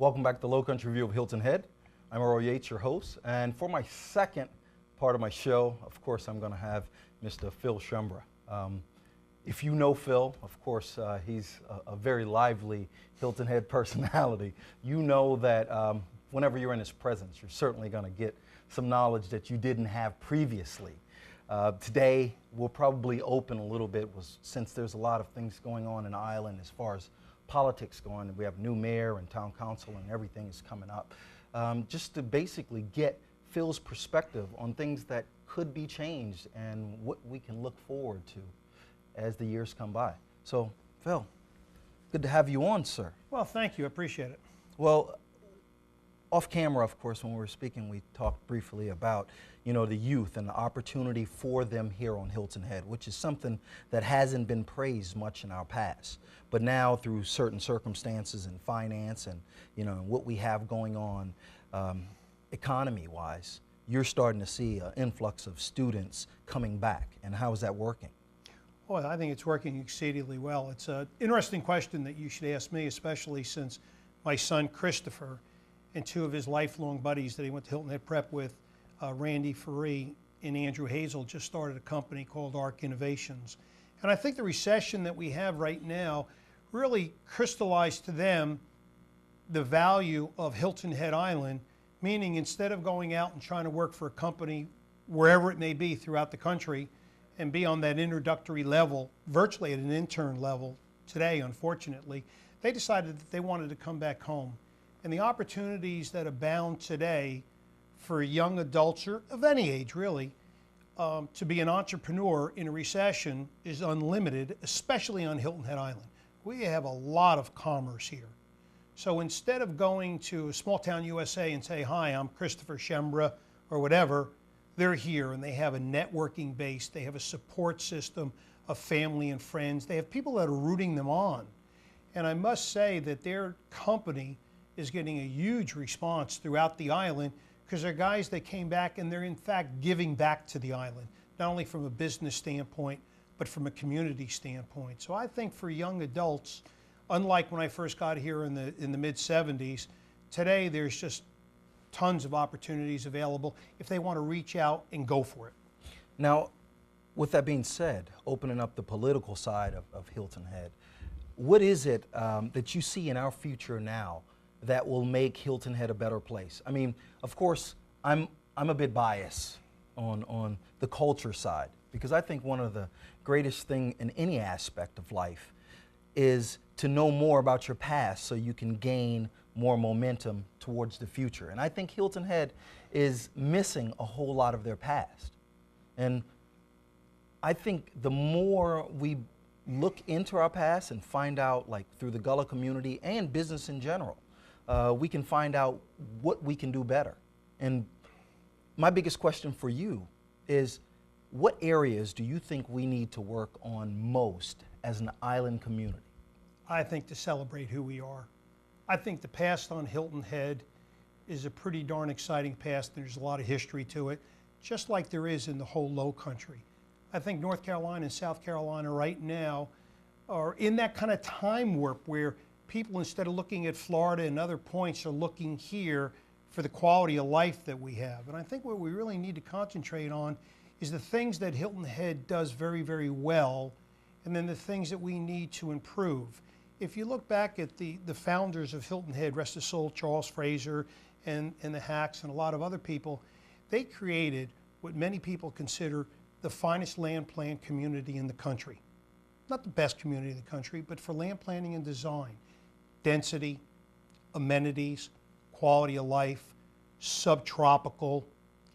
Welcome back to the Lowcountry View of Hilton Head. I'm Earl Yates, your host, and for my second part of my show, of course, I'm going to have Mr. Phil Schembra. If you know Phil, of course, he's a very lively Hilton Head personality. You know that whenever you're in his presence, you're certainly going to get some knowledge that you didn't have previously. Today, we'll probably open a little bit, since there's a lot of things going on in the island as far as politics going. We have new mayor and town council and everything is coming up. Just to basically get Phil's perspective on things that could be changed and what we can look forward to as the years come by. So, Phil, good to have you on, sir. Well, thank you. I appreciate it. Well, off camera, of course, when we were speaking, we talked briefly about, the youth and the opportunity for them here on Hilton Head, which is something that hasn't been praised much in our past. But now, through certain circumstances and finance and, what we have going on economy-wise, you're starting to see an influx of students coming back. And how is that working? Well, I think it's working exceedingly well. It's an interesting question that you should ask me, especially since my son Christopher and two of his lifelong buddies that he went to Hilton Head Prep with, Randy Ferree and Andrew Hazel, just started a company called ARC Innovations. And I think the recession that we have right now really crystallized to them the value of Hilton Head Island, meaning instead of going out and trying to work for a company wherever it may be throughout the country and be on that introductory level, virtually at an intern level today, unfortunately, they decided that they wanted to come back home. And the opportunities that abound today for young adults, or of any age really, to be an entrepreneur in a recession is unlimited, especially on Hilton Head Island. We have a lot of commerce here. So instead of going to a small town USA and say, hi, I'm Christopher Schembra or whatever, they're here and they have a networking base, they have a support system of family and friends, they have people that are rooting them on. And I must say that their company is getting a huge response throughout the island because they're guys that came back and they're in fact giving back to the island, not only from a business standpoint, but from a community standpoint. So I think for young adults, unlike when I first got here in the mid-70s, today there's just tons of opportunities available if they want to reach out and go for it. Now, with that being said, opening up the political side of Hilton Head, what is it that you see in our future now that will make Hilton Head a better place? I mean, of course, I'm a bit biased on the culture side, because I think one of the greatest thing in any aspect of life is to know more about your past so you can gain more momentum towards the future. And I think Hilton Head is missing a whole lot of their past. And I think the more we look into our past and find out, like through the Gullah community and business in general, we can find out what we can do better. And my biggest question for you is, what areas do you think we need to work on most as an island community? I think to celebrate who we are. I think the past on Hilton Head is a pretty darn exciting past. There's a lot of history to it, just like there is in the whole Lowcountry. I think North Carolina and South Carolina right now are in that kind of time warp where people, instead of looking at Florida and other points, are looking here for the quality of life that we have. And I think what we really need to concentrate on is the things that Hilton Head does very, very well, and then the things that we need to improve. If you look back at the founders of Hilton Head, rest his soul, Charles Fraser and the Hacks and a lot of other people, they created what many people consider the finest land plan community in the country. Not the best community in the country, but for land planning and design. Density, amenities, quality of life, subtropical,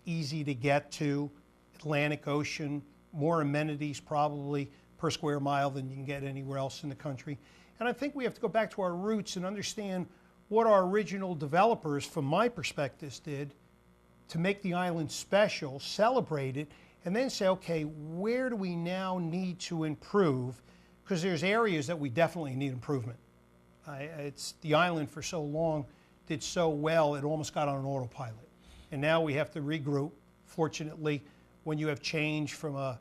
easy to get to, Atlantic Ocean, more amenities probably per square mile than you can get anywhere else in the country. And I think we have to go back to our roots and understand what our original developers, from my perspective, did to make the island special, celebrate it, and then say, okay, where do we now need to improve? Because there's areas that we definitely need improvement. It's the island for so long did so well, it almost got on an autopilot. And now we have to regroup. Fortunately, when you have change from a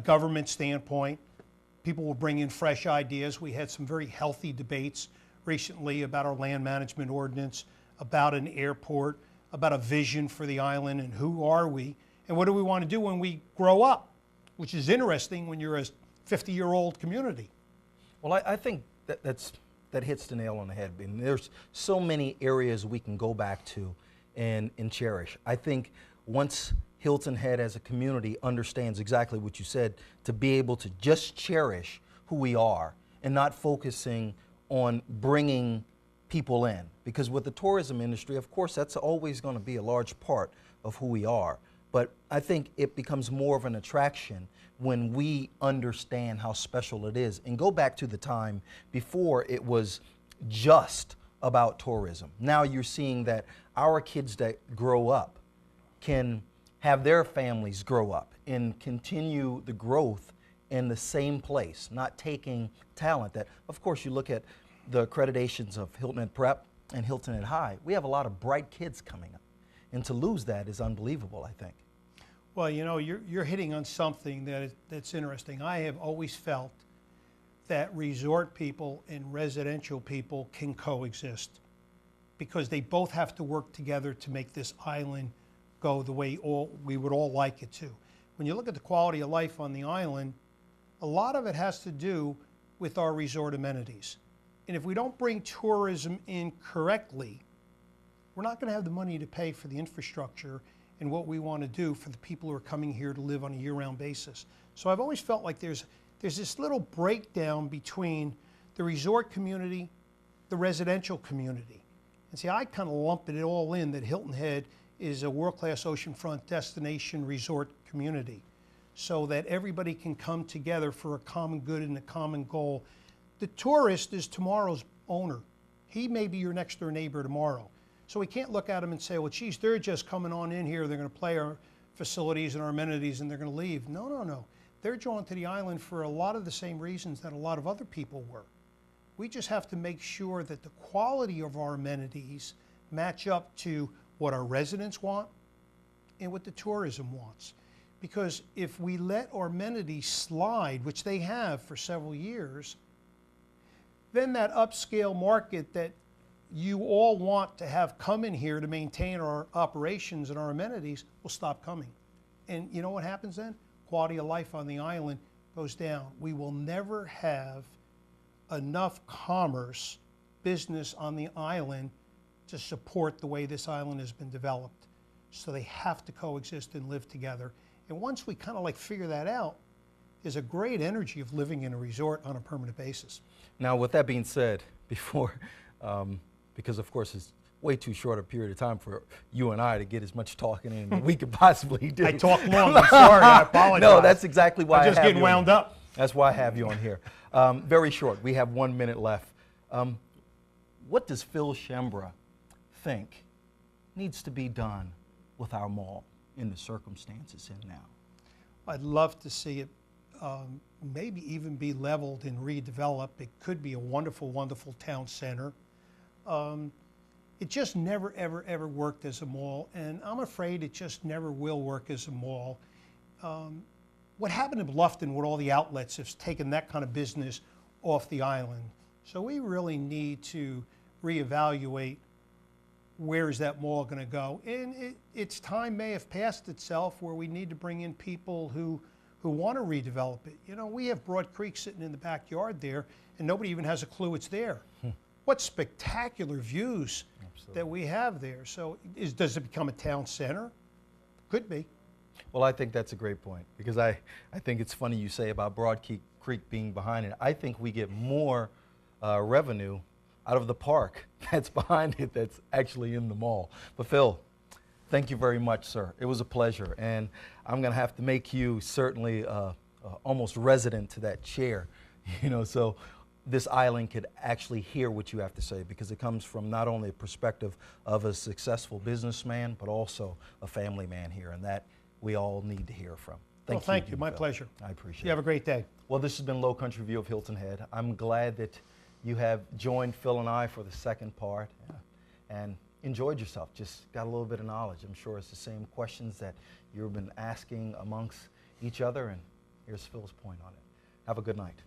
government standpoint, people will bring in fresh ideas. We had some very healthy debates recently about our land management ordinance, about an airport, about a vision for the island, and who are we, and what do we want to do when we grow up, which is interesting when you're a 50-year-old community. Well, I think that hits the nail on the head. I mean, there's so many areas we can go back to and cherish. I think once Hilton Head as a community understands exactly what you said, to be able to just cherish who we are and not focusing on bringing people in. Because with the tourism industry, of course, that's always going to be a large part of who we are. But I think it becomes more of an attraction when we understand how special it is and go back to the time before it was just about tourism. Now you're seeing that our kids that grow up can have their families grow up and continue the growth in the same place, not taking talent that, of course, you look at the accreditations of Hilton Head Prep and Hilton Head High, we have a lot of bright kids coming up. And to lose that is unbelievable, I think. Well, you know, you're hitting on something that's interesting. I have always felt that resort people and residential people can coexist because they both have to work together to make this island go the way we would all like it to. When you look at the quality of life on the island, a lot of it has to do with our resort amenities. And if we don't bring tourism in correctly, we're not going to have the money to pay for the infrastructure and what we want to do for the people who are coming here to live on a year-round basis. So I've always felt like there's this little breakdown between the resort community, the residential community. And see, I kind of lump it all in that Hilton Head is a world-class oceanfront destination resort community so that everybody can come together for a common good and a common goal. The tourist is tomorrow's owner. He may be your next door neighbor tomorrow. So we can't look at them and say, well, geez, they're just coming on in here, they're going to play our facilities and our amenities and they're going to leave. No, no, no. They're drawn to the island for a lot of the same reasons that a lot of other people were. We just have to make sure that the quality of our amenities match up to what our residents want and what the tourism wants. Because if we let our amenities slide, which they have for several years, then that upscale market that you all want to have come in here to maintain our operations and our amenities will stop coming. And you know what happens then? Quality of life on the island goes down. We will never have enough commerce, business on the island to support the way this island has been developed. So they have to coexist and live together. And once we kind of like figure that out, there's a great energy of living in a resort on a permanent basis. Now, with that being said, before, because of course it's way too short a period of time for you and I to get as much talking in as we could possibly do. I talk long, I'm sorry, I apologize. No, that's exactly why I'm just I have getting you wound up. That's why I have you on here. Very short, we have 1 minute left. What does Phil Schembra think needs to be done with our mall in the circumstances in now? I'd love to see it maybe even be leveled and redeveloped. It could be a wonderful, wonderful town center. It just never, ever, ever worked as a mall, and I'm afraid it just never will work as a mall. What happened in Bluffton with all the outlets has taken that kind of business off the island. So we really need to reevaluate where is that mall going to go. And its time may have passed itself where we need to bring in people who want to redevelop it. You know, we have Broad Creek sitting in the backyard there, and nobody even has a clue it's there. What spectacular views that we have there. So does it become a town center? Could be. Well, I think that's a great point, because I think it's funny you say about Broad Creek being behind it. I think we get more revenue out of the park that's behind it that's actually in the mall. But Phil, thank you very much, sir. It was a pleasure, and I'm going to have to make you certainly almost resident to that chair, you know, so this island could actually hear what you have to say, because it comes from not only a perspective of a successful businessman, but also a family man here, and that we all need to hear from. Thank you. My pleasure. I appreciate it. You have a great day. Well, this has been Lowcountry View of Hilton Head. I'm glad that you have joined Phil and I for the second part and enjoyed yourself. Just got a little bit of knowledge. I'm sure it's the same questions that you've been asking amongst each other, and here's Phil's point on it. Have a good night.